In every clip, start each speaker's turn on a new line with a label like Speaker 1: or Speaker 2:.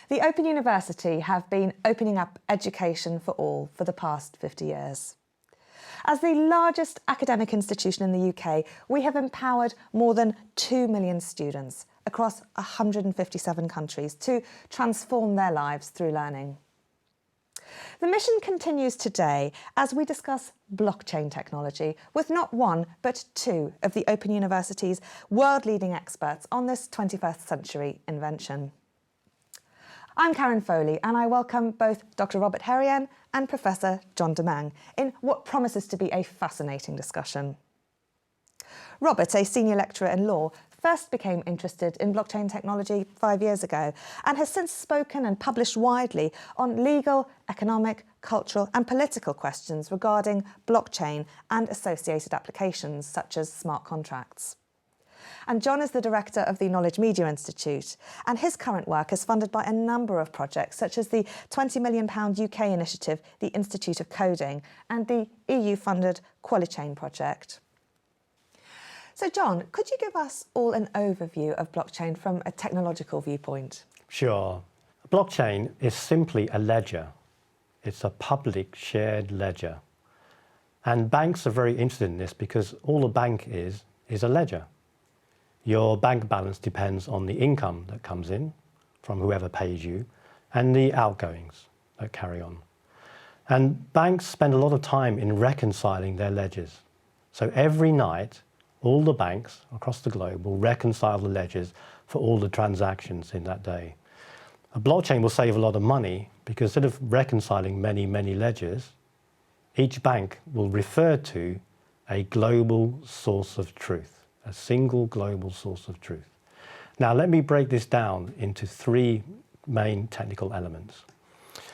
Speaker 1: The Open University have been opening up education for all for the past 50 years. As the largest academic institution in the UK, we have empowered more than 2 million students across 157 countries to transform their lives through learning. The mission continues today as we discuss blockchain technology with not one but two of the Open University's world-leading experts on this 21st century invention. I'm Karen Foley and I welcome both Dr. Robert Herian and Professor John Domingue in what promises to be a fascinating discussion. Robert, a senior lecturer in law, first became interested in blockchain technology 5 years ago and has since spoken and published widely on legal, economic, cultural and political questions regarding blockchain and associated applications such as smart contracts. And John is the director of the Knowledge Media Institute, and his current work is funded by a number of projects such as the £20 million UK initiative, the Institute of Coding, and the EU-funded QualiChain project. So John, could you give us all an overview of blockchain from a technological viewpoint?
Speaker 2: Sure. A blockchain is simply a ledger. It's a public shared ledger. And banks are very interested in this because all a bank is a ledger. Your bank balance depends on the income that comes in from whoever pays you and the outgoings that carry on. And banks spend a lot of time in reconciling their ledgers. So every night, all the banks across the globe will reconcile the ledgers for all the transactions in that day. A blockchain will save a lot of money because instead of reconciling many, many ledgers, each bank will refer to a global source of truth. A single global source of truth. Now, let me break this down into three main technical elements.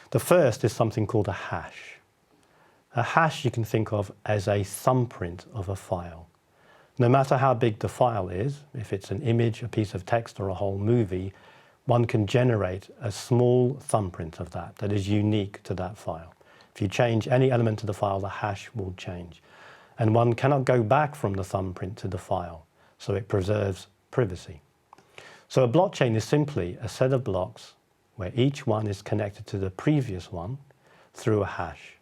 Speaker 2: The first is something called a hash. A hash you can think of as a thumbprint of a file. No matter how big the file is, if it's an image, a piece of text, or a whole movie, one can generate a small thumbprint of that is unique to that file. If you change any element of the file, the hash will change. And one cannot go back from the thumbprint to the file, so it preserves privacy. So a blockchain is simply a set of blocks where each one is connected to the previous one through a hash.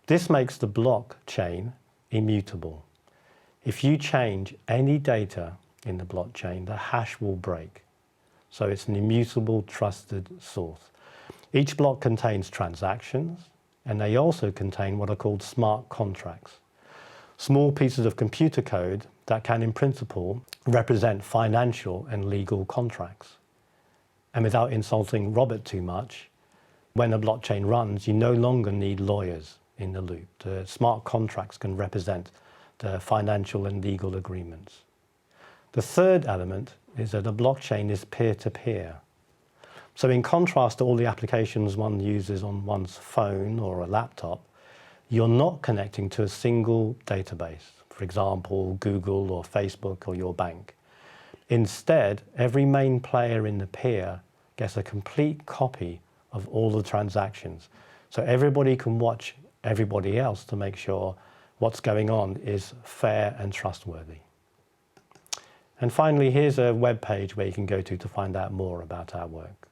Speaker 2: This makes the blockchain immutable. If you change any data in the blockchain, the hash will break. So it's an immutable, trusted source. Each block contains transactions, and they also contain what are called smart contracts. Small pieces of computer code that can, in principle, represent financial and legal contracts. And without insulting Robert too much, when a blockchain runs, you no longer need lawyers in the loop. The smart contracts can represent the financial and legal agreements. The third element is that a blockchain is peer-to-peer. So in contrast to all the applications one uses on one's phone or a laptop, you're not connecting to a single database, for example, Google or Facebook or your bank. Instead, every main player in the peer gets a complete copy of all the transactions. So everybody can watch everybody else to make sure what's going on is fair and trustworthy. And finally, here's a web page where you can go to find out more about our work.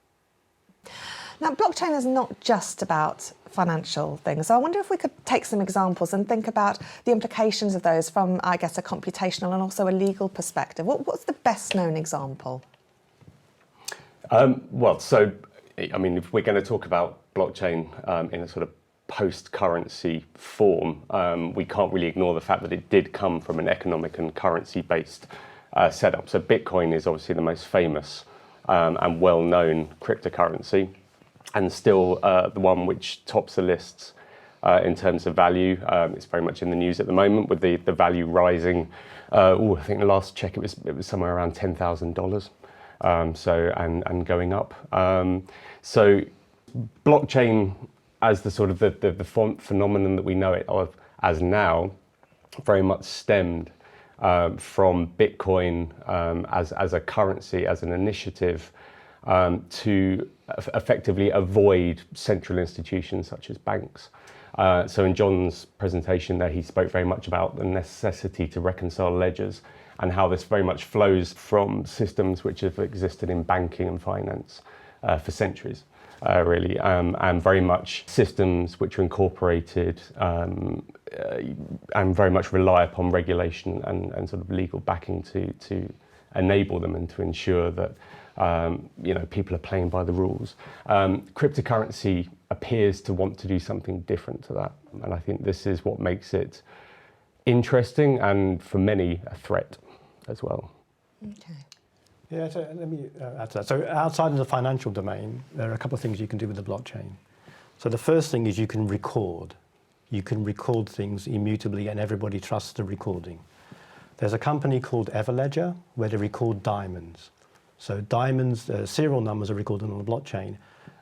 Speaker 1: Now, blockchain is not just about financial things. So I wonder if we could take some examples and think about the implications of those from, I guess, a computational and also a legal perspective. What's the best known example?
Speaker 3: If we're going to talk about blockchain in a sort of post-currency form, we can't really ignore the fact that it did come from an economic and currency-based setup. So Bitcoin is obviously the most famous and well-known cryptocurrency, and still the one which tops the lists in terms of value. It's very much in the news at the moment with the value rising. I think the last check it was somewhere around $10,000. And going up. So blockchain as the sort of the phenomenon that we know it of as now very much stemmed from Bitcoin as a currency, as an initiative to effectively avoid central institutions such as banks. So in John's presentation there, he spoke very much about the necessity to reconcile ledgers and how this very much flows from systems which have existed in banking and finance for centuries. really, and very much systems which are incorporated and very much rely upon regulation and sort of legal backing to enable them and to ensure that people are playing by the rules. Cryptocurrency appears to want to do something different to that, and I think this is what makes it interesting and for many a threat as well.
Speaker 1: Okay.
Speaker 2: Yeah, so let me add to that. So outside of the financial domain, there are a couple of things you can do with the blockchain. So the first thing is you can record. You can record things immutably and everybody trusts the recording. There's a company called Everledger where they record diamonds. So diamonds, serial numbers are recorded on the blockchain.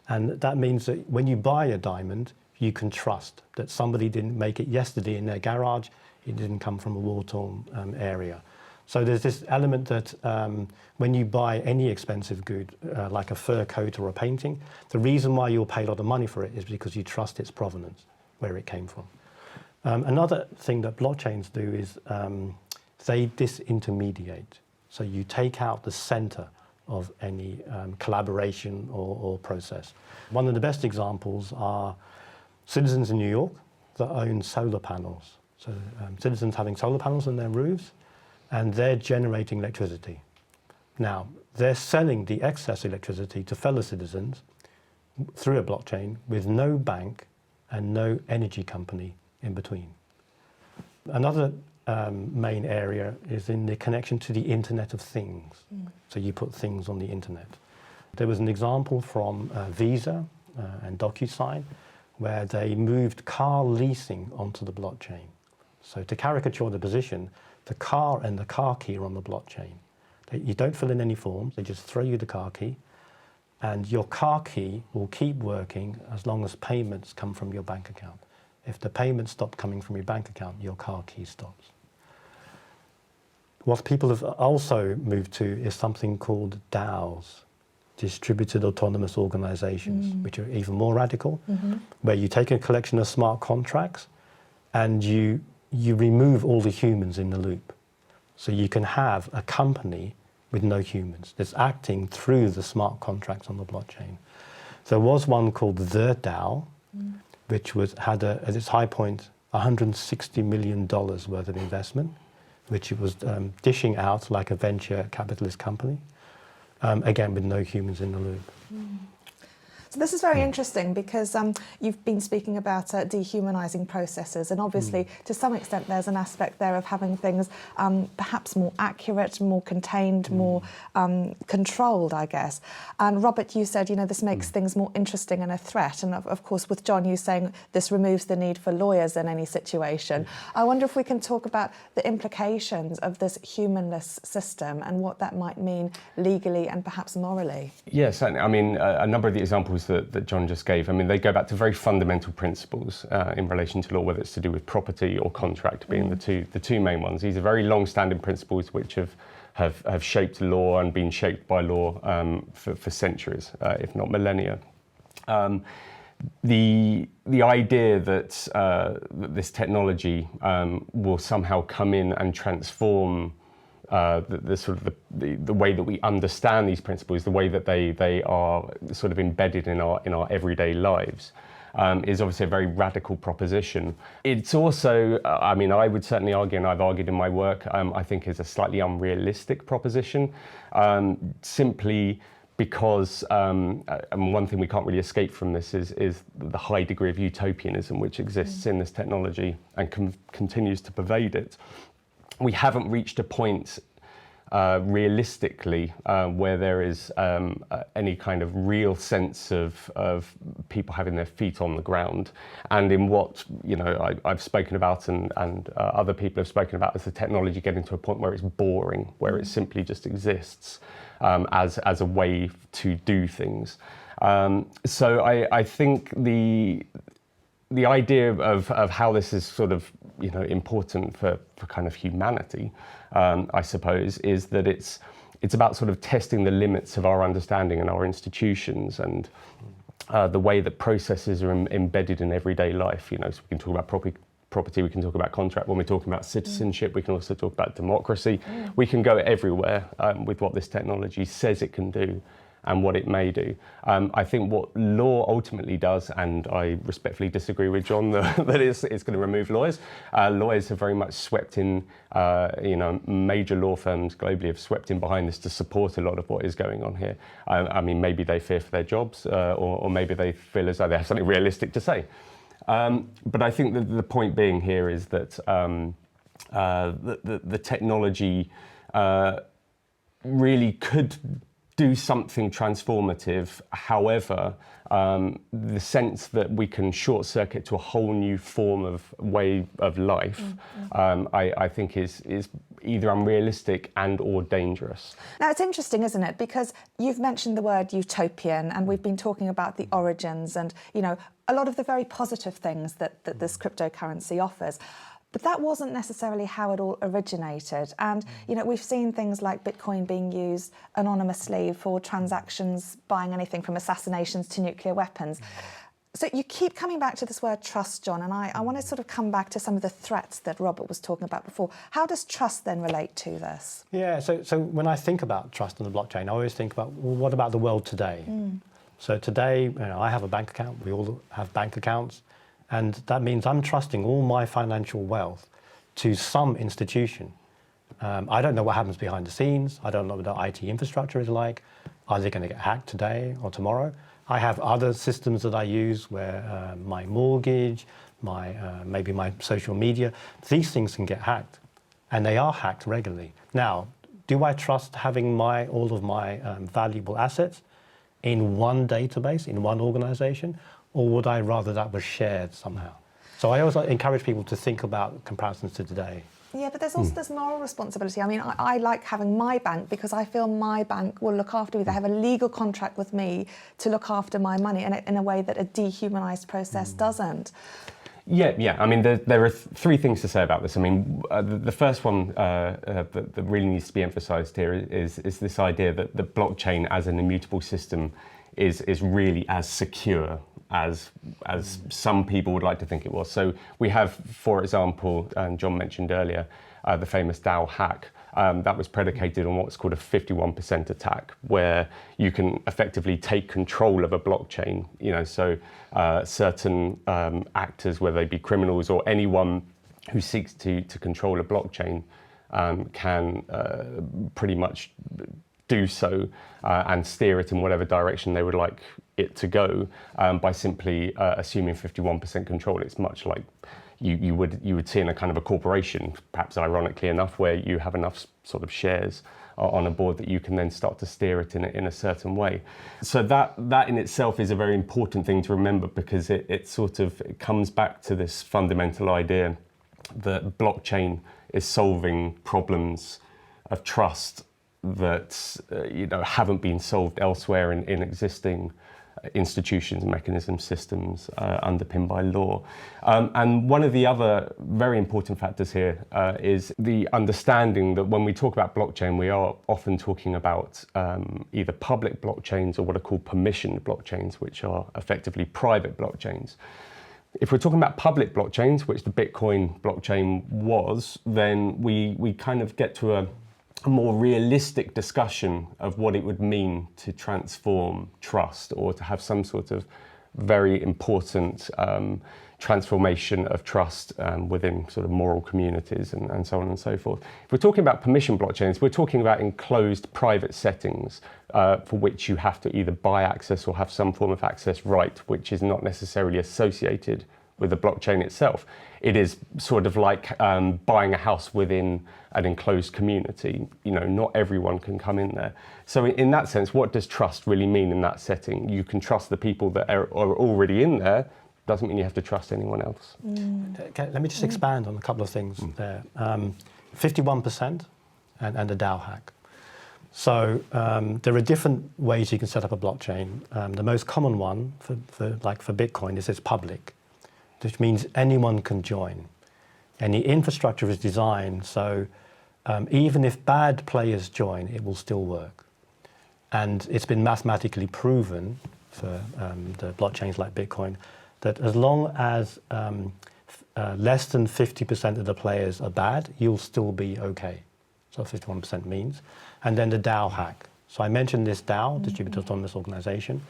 Speaker 2: And that means that when you buy a diamond, you can trust that somebody didn't make it yesterday in their garage. It didn't come from a war-torn area. So there's this element that when you buy any expensive good, like a fur coat or a painting, the reason why you'll pay a lot of money for it is because you trust its provenance, where it came from. Another thing that blockchains do is they disintermediate. So you take out the center of any collaboration or process. One of the best examples are citizens in New York that own solar panels. So citizens having solar panels on their roofs, and they're generating electricity. Now, they're selling the excess electricity to fellow citizens through a blockchain with no bank and no energy company in between. Another main area is in the connection to the Internet of Things. So you put things on the internet. There was an example from Visa and DocuSign where they moved car leasing onto the blockchain. So to caricature the position, the car and the car key are on the blockchain. You don't fill in any forms, they just throw you the car key, and your car key will keep working as long as payments come from your bank account. If the payments stop coming from your bank account, your car key stops. What people have also moved to is something called DAOs, distributed autonomous organizations, which are even more radical, where you take a collection of smart contracts and you remove all the humans in the loop. So you can have a company with no humans that's acting through the smart contracts on the blockchain. There was one called The DAO, which had at its high point $160 million worth of investment, which it was dishing out like a venture capitalist company, again with no humans in the loop.
Speaker 1: So this is very interesting because you've been speaking about dehumanising processes, and obviously to some extent there's an aspect there of having things perhaps more accurate, more contained, more controlled, I guess. And Robert, you said, this makes things more interesting and a threat. And of course, with John, you saying this removes the need for lawyers in any situation. I wonder if we can talk about the implications of this humanless system and what that might mean legally and perhaps morally.
Speaker 3: Yes, I mean, a number of the examples that John just gave, I mean, they go back to very fundamental principles in relation to law, whether it's to do with property or contract being the two main ones. These are very long-standing principles which have shaped law and been shaped by law for centuries, if not millennia. The idea that this technology will somehow come in and transform the way that we understand these principles, the way that they are sort of embedded in our everyday lives, is obviously a very radical proposition. It's also, I mean, I would certainly argue, and I've argued in my work, I think is a slightly unrealistic proposition, simply because, and one thing we can't really escape from this is the high degree of utopianism which exists in this technology and continues to pervade it. We haven't reached a point realistically where there is any kind of real sense of people having their feet on the ground, and in what I've spoken about and other people have spoken about as the technology getting to a point where it's boring, where it simply just exists as a way to do things. So I think the idea of how this is sort of important for kind of humanity, I suppose, is that it's about sort of testing the limits of our understanding and our institutions and the way that processes are embedded in everyday life. So we can talk about property, we can talk about contract. When we're talking about citizenship, we can also talk about democracy. We can go everywhere with what this technology says it can do. and what it may do. I think what law ultimately does, and I respectfully disagree with John that it's going to remove lawyers. Lawyers have very much swept in, major law firms globally have swept in behind this to support a lot of what is going on here. I mean, maybe they fear for their jobs, or maybe they feel as though they have something realistic to say. But I think that the point being here is that the technology really could do something transformative. However, the sense that we can short circuit to a whole new form of way of life, I think is either unrealistic and or dangerous.
Speaker 1: Now, it's interesting, isn't it? Because you've mentioned the word utopian, and we've been talking about the origins and, a lot of the very positive things that this cryptocurrency offers. But that wasn't necessarily how it all originated. And, we've seen things like Bitcoin being used anonymously for transactions, buying anything from assassinations to nuclear weapons. So you keep coming back to this word trust, John, and I want to sort of come back to some of the threats that Robert was talking about before. How does trust then relate to this?
Speaker 2: Yeah, so when I think about trust on the blockchain, I always think about, well, what about the world today? So today, I have a bank account, we all have bank accounts, and that means I'm trusting all my financial wealth to some institution. I don't know what happens behind the scenes. I don't know what the IT infrastructure is like. Are they going to get hacked today or tomorrow? I have other systems that I use where my mortgage, maybe my social media, these things can get hacked, and they are hacked regularly. Now, do I trust having all of my valuable assets in one database, in one organization, or would I rather that was shared somehow? So I always encourage people to think about comparisons to today.
Speaker 1: Yeah, but there's also this moral responsibility. I mean, I like having my bank because I feel my bank will look after me. They have a legal contract with me to look after my money in a way that a dehumanised process doesn't.
Speaker 3: Yeah. I mean, there are three things to say about this. I mean, the first one that really needs to be emphasised here is this idea that the blockchain as an immutable system is really as secure as some people would like to think it was. So we have, for example, and John mentioned earlier, the famous DAO hack. That was predicated on what's called a 51% attack, where you can effectively take control of a blockchain. So certain actors, whether they be criminals or anyone who seeks to control a blockchain, can pretty much do so and steer it in whatever direction they would like it to go by simply assuming 51% control. It's much like you would see in a kind of a corporation, perhaps ironically enough, where you have enough sort of shares on a board that you can then start to steer it in a certain way. So that in itself is a very important thing to remember, because it comes back to this fundamental idea that blockchain is solving problems of trust that haven't been solved elsewhere in existing institutions, mechanisms, systems underpinned by law. And one of the other very important factors here is the understanding that when we talk about blockchain, we are often talking about either public blockchains or what are called permissioned blockchains, which are effectively private blockchains. If we're talking about public blockchains, which the Bitcoin blockchain was, then we kind of get to a more realistic discussion of what it would mean to transform trust, or to have some sort of very important transformation of trust within sort of moral communities and so on and so forth. If we're talking about permission blockchains, we're talking about enclosed private settings for which you have to either buy access or have some form of access right, which is not necessarily associated with the blockchain itself. It is sort of like buying a house within an enclosed community. Not everyone can come in there. So in that sense, what does trust really mean in that setting? You can trust the people that are already in there. Doesn't mean you have to trust anyone else.
Speaker 2: Okay, let me just expand on a couple of things there. 51% and the DAO hack. So there are different ways you can set up a blockchain. The most common one for Bitcoin is it's public, which means anyone can join. And the infrastructure is designed so even if bad players join, it will still work. And it's been mathematically proven for the blockchains like Bitcoin that as long as less than 50% of the players are bad, you'll still be okay. So 51% means. And then the DAO hack. So I mentioned this DAO, Distributed Autonomous Organization,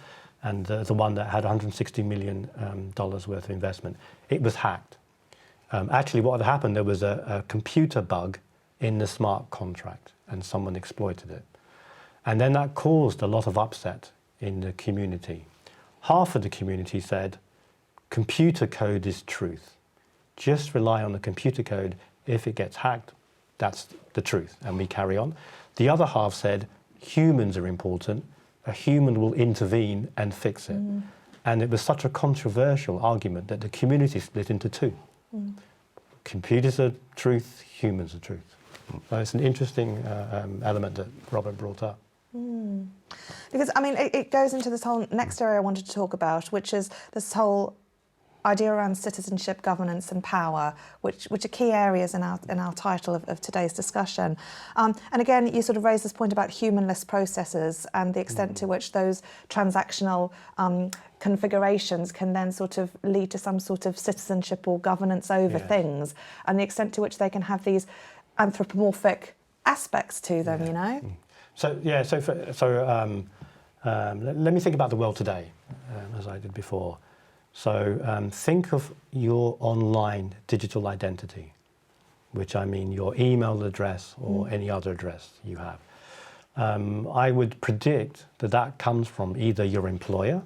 Speaker 2: and the one that had $160 million worth of investment. It was hacked. Actually, what had happened, there was a computer bug in the smart contract, and someone exploited it. And then that caused a lot of upset in the community. Half of the community said, computer code is truth. Just rely on the computer code. If it gets hacked, that's the truth, and we carry on. The other half said, humans are important. A human will intervene and fix it. And it was such a controversial argument that the community split into two. Computers are truth, humans are truth. So it's an interesting element that Robert brought up.
Speaker 1: Because, I mean, it goes into this whole next area I wanted to talk about, which is this whole idea around citizenship, governance and power, which are key areas in our title of today's discussion. And again, you sort of raised this point about humanless processes and the extent to which those transactional configurations can then sort of lead to some sort of citizenship or governance over things, and the extent to which they can have these anthropomorphic aspects to them, you know?
Speaker 2: Let me think about the world today, as I did before. So think of your online digital identity, which I mean your email address or any other address you have. I would predict that that comes from either your employer,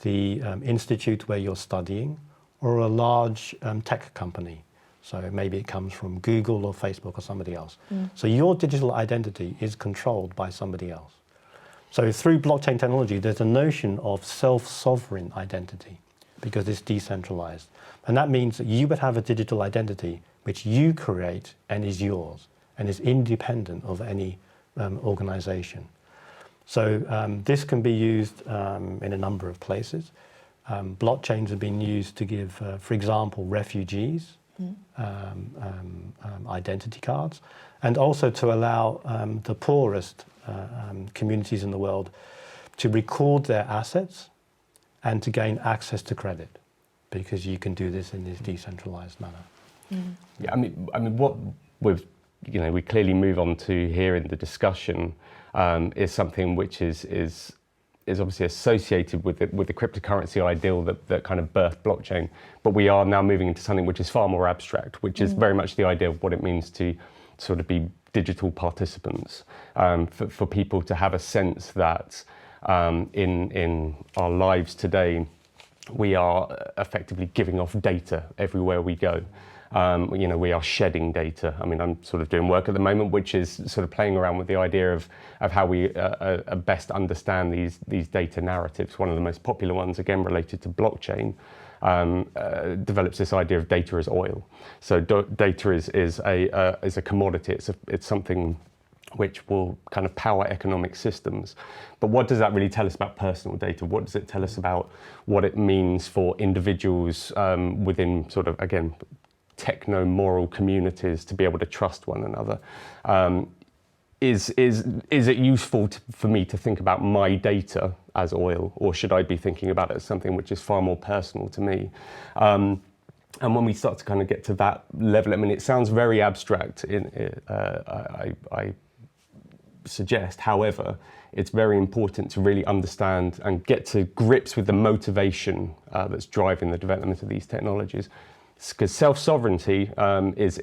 Speaker 2: the institute where you're studying, or a large tech company. So maybe it comes from Google or Facebook or somebody else. So your digital identity is controlled by somebody else. So through blockchain technology, there's a notion of self-sovereign identity because it's decentralized. And that means that you would have a digital identity which you create and is yours and is independent of any organization. So this can be used in a number of places. Blockchains have been used to give, for example, refugees identity cards, and also to allow the poorest communities in the world to record their assets and to gain access to credit, because you can do this in this decentralized manner.
Speaker 3: Yeah, I mean, what we clearly move on to here in the discussion is something which is obviously associated with the cryptocurrency ideal that kind of birthed blockchain, but we are now moving into something which is far more abstract, which is very much the idea of what it means to sort of be digital participants, for people to have a sense that in our lives today, we are effectively giving off data everywhere we go. We are shedding data. I mean, I'm sort of doing work at the moment, which is sort of playing around with the idea of how we best understand these data narratives. One of the most popular ones, again related to blockchain, develops this idea of data as oil. So data is a commodity. It's something which will kind of power economic systems. But what does that really tell us about personal data? What does it tell us about what it means for individuals within sort of, again, techno-moral communities to be able to trust one another? Is it useful for me to think about my data as oil, or should I be thinking about it as something which is far more personal to me? And when we start to kind of get to that level, I mean, it sounds very abstract. I suggest, however, it's very important to really understand and get to grips with the motivation that's driving the development of these technologies. Because self-sovereignty is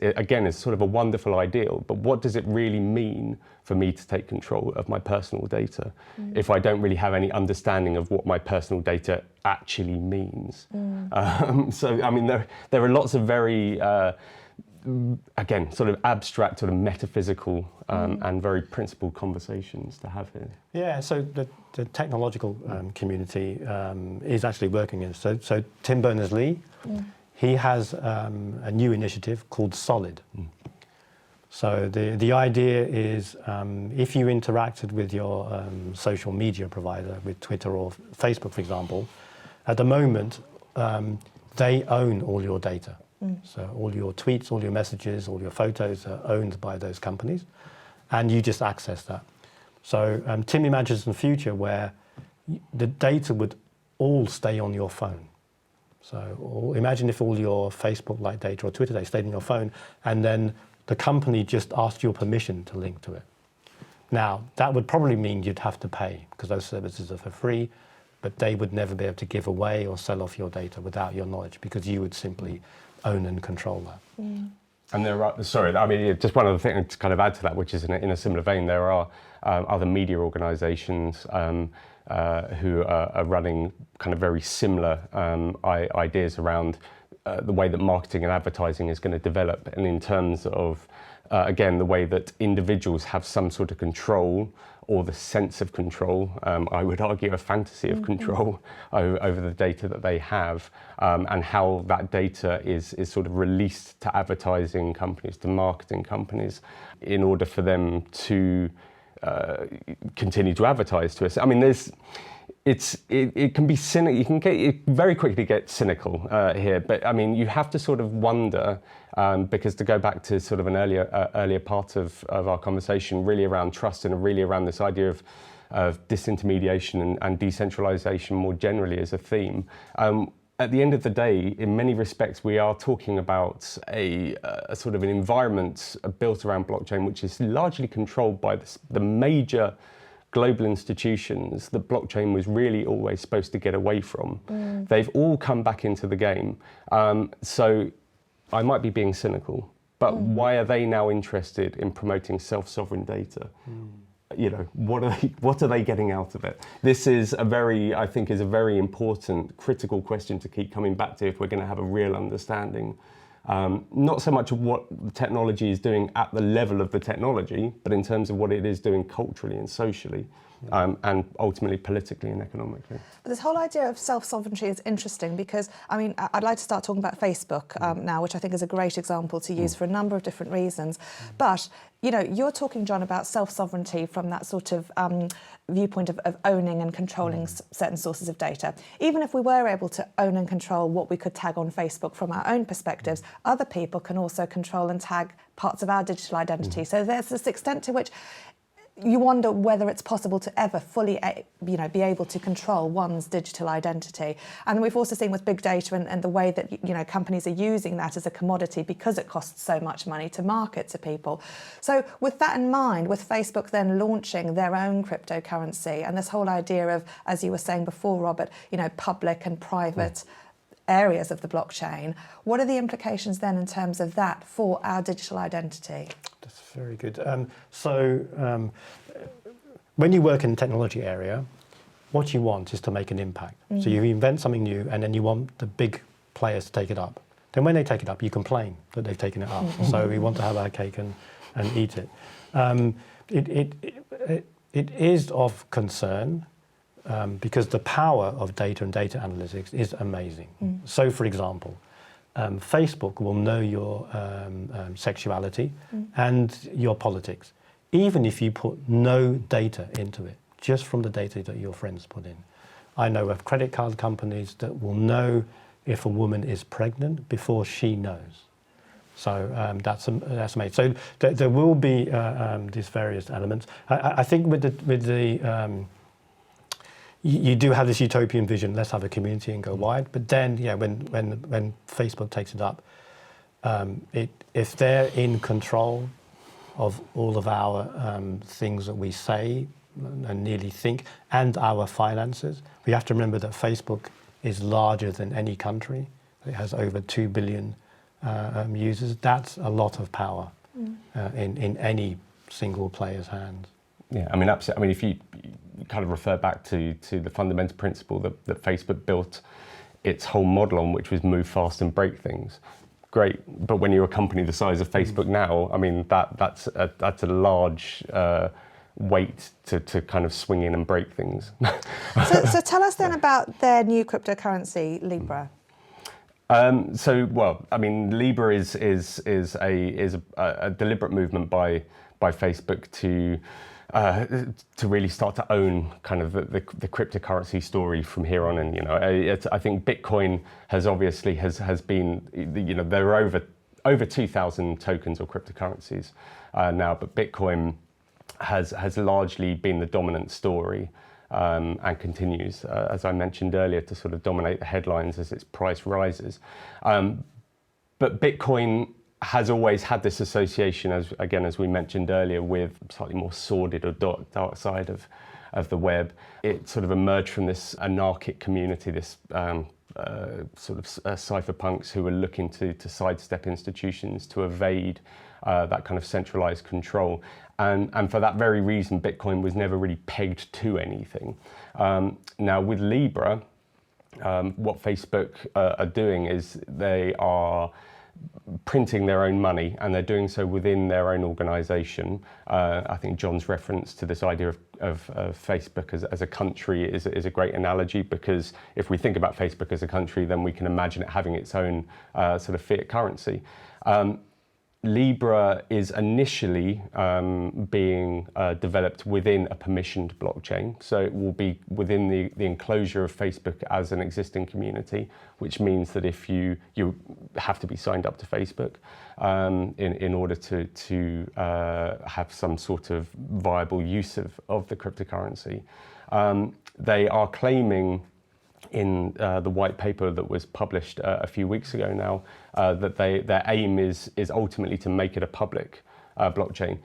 Speaker 3: sort of a wonderful ideal, but what does it really mean for me to take control of my personal data if I don't really have any understanding of what my personal data actually means? So, I mean, there are lots of very, again, sort of abstract, sort of metaphysical and very principled conversations to have here.
Speaker 2: Yeah, so the technological community is actually working in. So Tim Berners-Lee, he has a new initiative called Solid. So the idea is if you interacted with your social media provider, with Twitter or Facebook, for example, at the moment, they own all your data. So all your tweets, all your messages, all your photos are owned by those companies, and you just access that. So Tim imagines a future where the data would all stay on your phone. So imagine if all your Facebook-like data or Twitter data stayed on your phone, and then the company just asked your permission to link to it. Now, that would probably mean you'd have to pay because those services are for free, but they would never be able to give away or sell off your data without your knowledge because you would simply own and control that.
Speaker 1: Mm.
Speaker 3: And there are, sorry, I mean, just one other thing to kind of add to that, which is in a similar vein, there are other media organisations who are running kind of very similar ideas around the way that marketing and advertising is going to develop, and in terms of, again, the way that individuals have some sort of control or the sense of control, I would argue a fantasy of control over the data that they have, and how that data is sort of released to advertising companies, to marketing companies, in order for them to continue to advertise to us. I mean, it can be cynical. You can very quickly get cynical here, but I mean, you have to sort of wonder, because to go back to sort of an earlier part of our conversation, really around trust and really around this idea of disintermediation and decentralization more generally as a theme. At the end of the day, in many respects, we are talking about a sort of an environment built around blockchain, which is largely controlled by the major global institutions that blockchain was really always supposed to get away from. They've all come back into the game. So I might be being cynical, but why are they now interested in promoting self-sovereign data? You know, what are they getting out of it? This is I think is a very important, critical question to keep coming back to if we're going to have a real understanding. Not so much of what the technology is doing at the level of the technology, but in terms of what it is doing culturally and socially, and ultimately politically and economically.
Speaker 1: But this whole idea of self-sovereignty is interesting because, I mean, I'd like to start talking about Facebook now, which I think is a great example to use for a number of different reasons. But, you know, you're talking, John, about self-sovereignty from that sort of viewpoint of owning and controlling certain sources of data. Even if we were able to own and control what we could tag on Facebook from our own perspectives, other people can also control and tag parts of our digital identity. So there's this extent to which you wonder whether it's possible to ever fully, be able to control one's digital identity. And we've also seen with big data and the way that, companies are using that as a commodity because it costs so much money to market to people. So with that in mind, with Facebook then launching their own cryptocurrency and this whole idea of, as you were saying before, Robert, public and private areas of the blockchain, what are the implications then in terms of that for our digital identity?
Speaker 2: That's very good. When you work in the technology area, what you want is to make an impact. So you invent something new and then you want the big players to take it up. Then when they take it up, you complain that they've taken it up. So we want to have our cake and eat it. It is of concern because the power of data and data analytics is amazing. So for example, Facebook will know your sexuality and your politics, even if you put no data into it, just from the data that your friends put in. I know of credit card companies that will know if a woman is pregnant before she knows. So that's amazing. So there will be these various elements. I think with the you do have this utopian vision, let's have a community and go wide. But then, when Facebook takes it up, if they're in control of all of our things that we say and nearly think, and our finances, we have to remember that Facebook is larger than any country. It has over 2 billion users. That's a lot of power in any single player's hands.
Speaker 3: Yeah, I mean, absolutely. I mean, if you kind of refer back to the fundamental principle that Facebook built its whole model on, which was move fast and break things. Great, but when you're a company the size of Facebook now, I mean, that's a large weight to kind of swing in and break things.
Speaker 1: So tell us then about their new cryptocurrency, Libra.
Speaker 3: Well, I mean, Libra is a deliberate movement by Facebook to really start to own kind of the cryptocurrency story from here on. And I think Bitcoin has been, there are over 2,000 tokens or cryptocurrencies now, but Bitcoin has largely been the dominant story and continues, as I mentioned earlier, to sort of dominate the headlines as its price rises. But Bitcoin has always had this association, as we mentioned earlier, with slightly more sordid or dark side of the web. It sort of emerged from this anarchic community, this sort of cypherpunks who were looking to sidestep institutions, to evade that kind of centralized control. And for that very reason, Bitcoin was never really pegged to anything. Now with Libra, what Facebook are doing is they are printing their own money, and they're doing so within their own organization. I think John's reference to this idea of Facebook as a country is a great analogy, because if we think about Facebook as a country, then we can imagine it having its own sort of fiat currency. Libra is initially being developed within a permissioned blockchain. So it will be within the enclosure of Facebook as an existing community, which means that if you have to be signed up to Facebook in order to have some sort of viable use of the cryptocurrency. They are claiming in the white paper that was published a few weeks ago now, that their aim is ultimately to make it a public blockchain.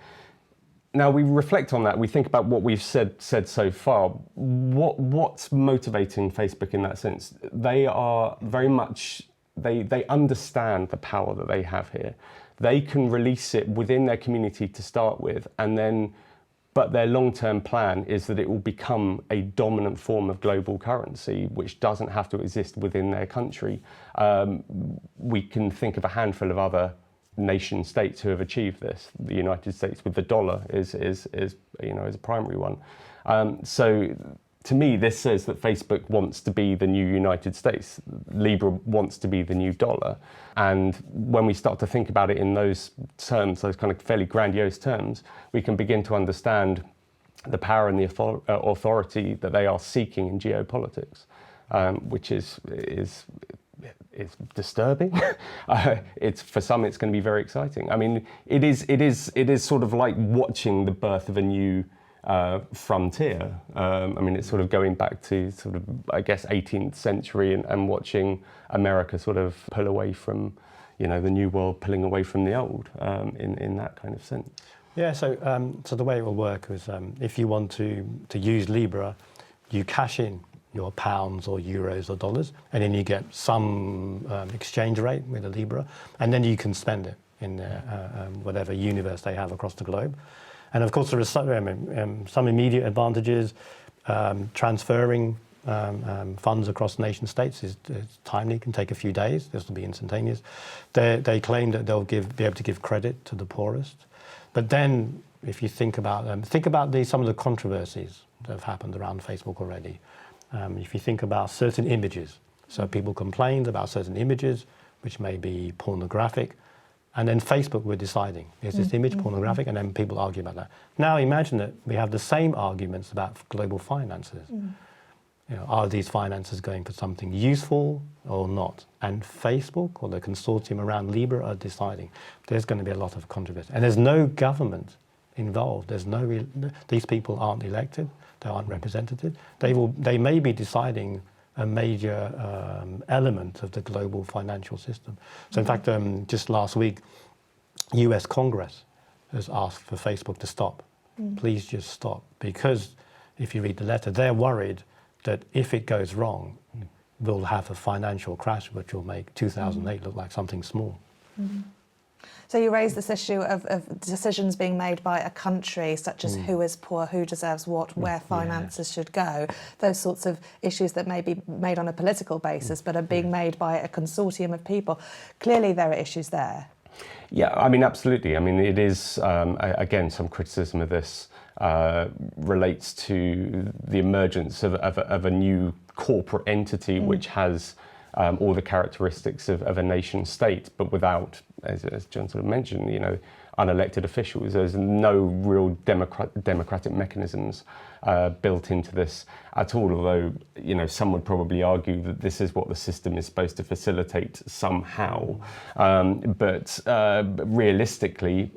Speaker 3: Now we reflect on that, we think about what we've said so far. What's motivating Facebook in that sense? They are very much, they understand the power that they have here. They can release it within their community to start with, and then but their long-term plan is that it will become a dominant form of global currency, which doesn't have to exist within their country. We can think of a handful of other nation states who have achieved this. The United States with the dollar is a primary one. So to me, this says that Facebook wants to be the new United States. Libra wants to be the new dollar. And when we start to think about it in those terms, those kind of fairly grandiose terms, we can begin to understand the power and the authority that they are seeking in geopolitics, which is disturbing. For some, it's going to be very exciting. I mean, it is sort of like watching the birth of a new frontier. I mean, it's sort of going back to sort of, I guess, 18th century and watching America sort of pull away from, the new world pulling away from the old, in that kind of sense.
Speaker 2: Yeah, so the way it will work is if you want to use Libra, you cash in your pounds or euros or dollars, and then you get some exchange rate with the Libra, and then you can spend it in whatever universe they have across the globe. And of course, there are some immediate advantages. Transferring funds across nation states is timely, can take a few days. This will be instantaneous. They claim that they'll be able to give credit to the poorest. But then, if you think about some of the controversies that have happened around Facebook already. If you think about certain images, so people complained about certain images which may be pornographic. And then Facebook were deciding, is this image pornographic? And then people argue about that. Now imagine that we have the same arguments about global finances. Are these finances going for something useful or not? And Facebook or the consortium around Libra are deciding. There's going to be a lot of controversy. And there's no government involved. These people aren't elected. They aren't represented. They may be deciding a major element of the global financial system. So in fact, just last week, US Congress has asked for Facebook to stop. Please just stop. Because if you read the letter, they're worried that if it goes wrong, we'll have a financial crash which will make 2008 look like something small.
Speaker 1: So you raise this issue of decisions being made by a country, such as who is poor, who deserves what, where finances should go, those sorts of issues that may be made on a political basis but are being made by a consortium of people. Clearly there are issues there.
Speaker 3: Yeah, I mean, absolutely. I mean, it is, again, some criticism of this relates to the emergence of a new corporate entity which has all the characteristics of a nation state, but without, as John sort of mentioned, unelected officials. There's no real democratic mechanisms built into this at all, although some would probably argue that this is what the system is supposed to facilitate somehow. But realistically,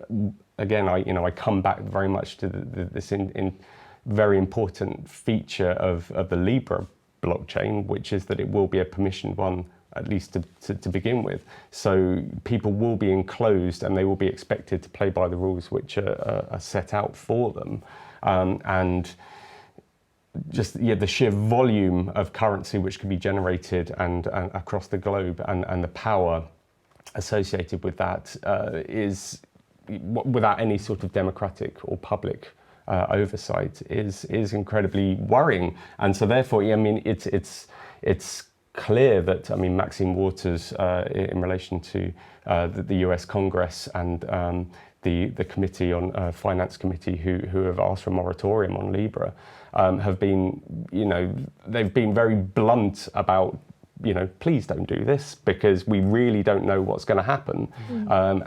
Speaker 3: again, I come back very much to this very important feature of the Libra blockchain, which is that it will be a permissioned one at least to begin with. So people will be enclosed and they will be expected to play by the rules which are set out for them. And just the sheer volume of currency which can be generated and across the globe and the power associated with that is, without any sort of democratic or public oversight, is incredibly worrying. And so therefore, I mean, it's clear that, I mean, Maxine Waters, in relation to the US Congress and the committee on finance committee who have asked for a moratorium on Libra, have been, they've been very blunt about, please don't do this because we really don't know what's going to happen.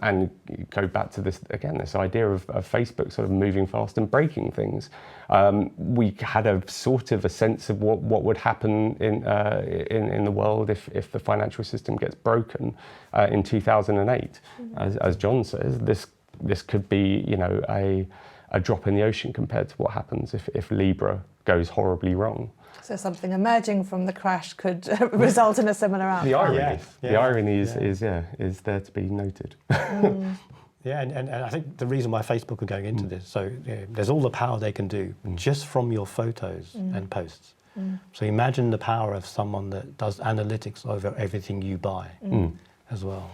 Speaker 3: And go back to this again, this idea of Facebook sort of moving fast and breaking things. We had a sort of a sense of what would happen in the world if the financial system gets broken in 2008. As John says, this could be a drop in the ocean compared to what happens if Libra goes horribly wrong.
Speaker 1: So something emerging from the crash could result in a similar outcome.
Speaker 3: The irony is there to be noted.
Speaker 2: Yeah, and I think the reason why Facebook are going into this, so there's all the power they can do just from your photos and posts. So imagine the power of someone that does analytics over everything you buy as well.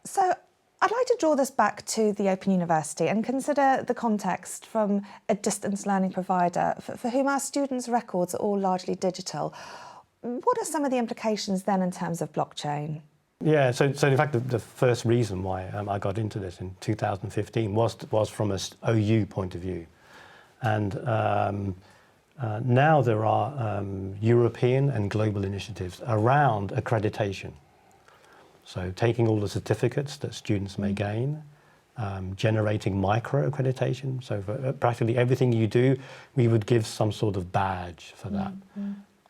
Speaker 1: So I'd like to draw this back to the Open University and consider the context from a distance learning provider for whom our students' records are all largely digital. What are some of the implications then in terms of blockchain?
Speaker 2: Yeah, so in fact, the first reason why I got into this in 2015 was from an OU point of view. And now there are European and global initiatives around accreditation. So taking all the certificates that students may gain, generating micro-accreditation. So for practically everything you do, we would give some sort of badge for that.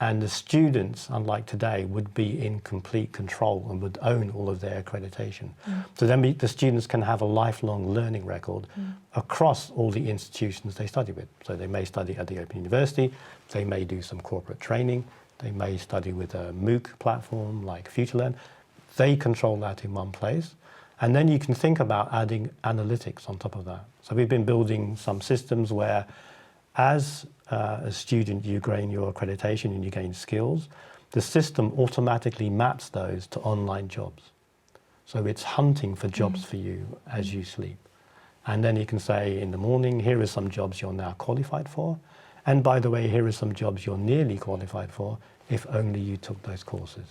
Speaker 2: And the students, unlike today, would be in complete control and would own all of their accreditation. So then the students can have a lifelong learning record across all the institutions they study with. So they may study at the Open University, they may do some corporate training, they may study with a MOOC platform like FutureLearn. They control that in one place. And then you can think about adding analytics on top of that. So we've been building some systems where as a student you gain your accreditation and you gain skills, the system automatically maps those to online jobs. So it's hunting for jobs for you as you sleep. And then you can say in the morning, here are some jobs you're now qualified for. And by the way, here are some jobs you're nearly qualified for if only you took those courses.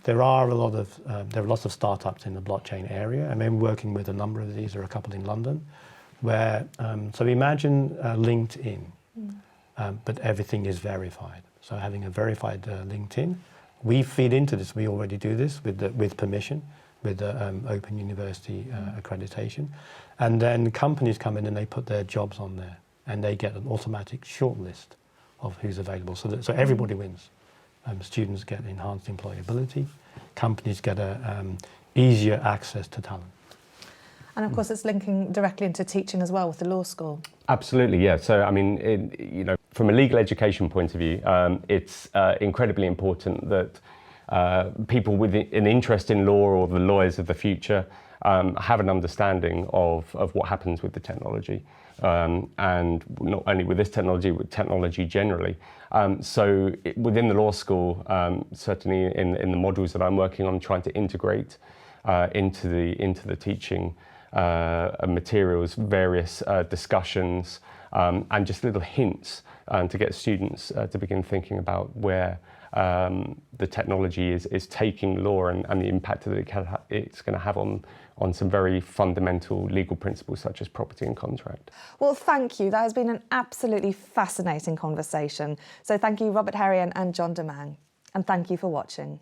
Speaker 2: There are lots of startups in the blockchain area. I mean, working with a number of these. There are a couple in London, where so imagine LinkedIn, but everything is verified. So having a verified LinkedIn, we feed into this. We already do this with permission, with the Open University accreditation, and then companies come in and they put their jobs on there, and they get an automatic shortlist of who's available. So everybody wins. Students get enhanced employability, companies get easier access to talent.
Speaker 1: And of course it's linking directly into teaching as well with the law school.
Speaker 3: Absolutely, yeah. So I mean, from a legal education point of view, it's incredibly important that people with an interest in law or the lawyers of the future have an understanding of what happens with the technology. And not only with this technology, with technology generally. So within the law school, certainly in the modules that I'm working on, trying to integrate into the teaching materials, various discussions, and just little hints to get students to begin thinking about where the technology is taking law and the impact that it's going to have on some very fundamental legal principles such as property and contract.
Speaker 1: Well, thank you. That has been an absolutely fascinating conversation. So thank you, Robert Herian and John Domingue. And thank you for watching.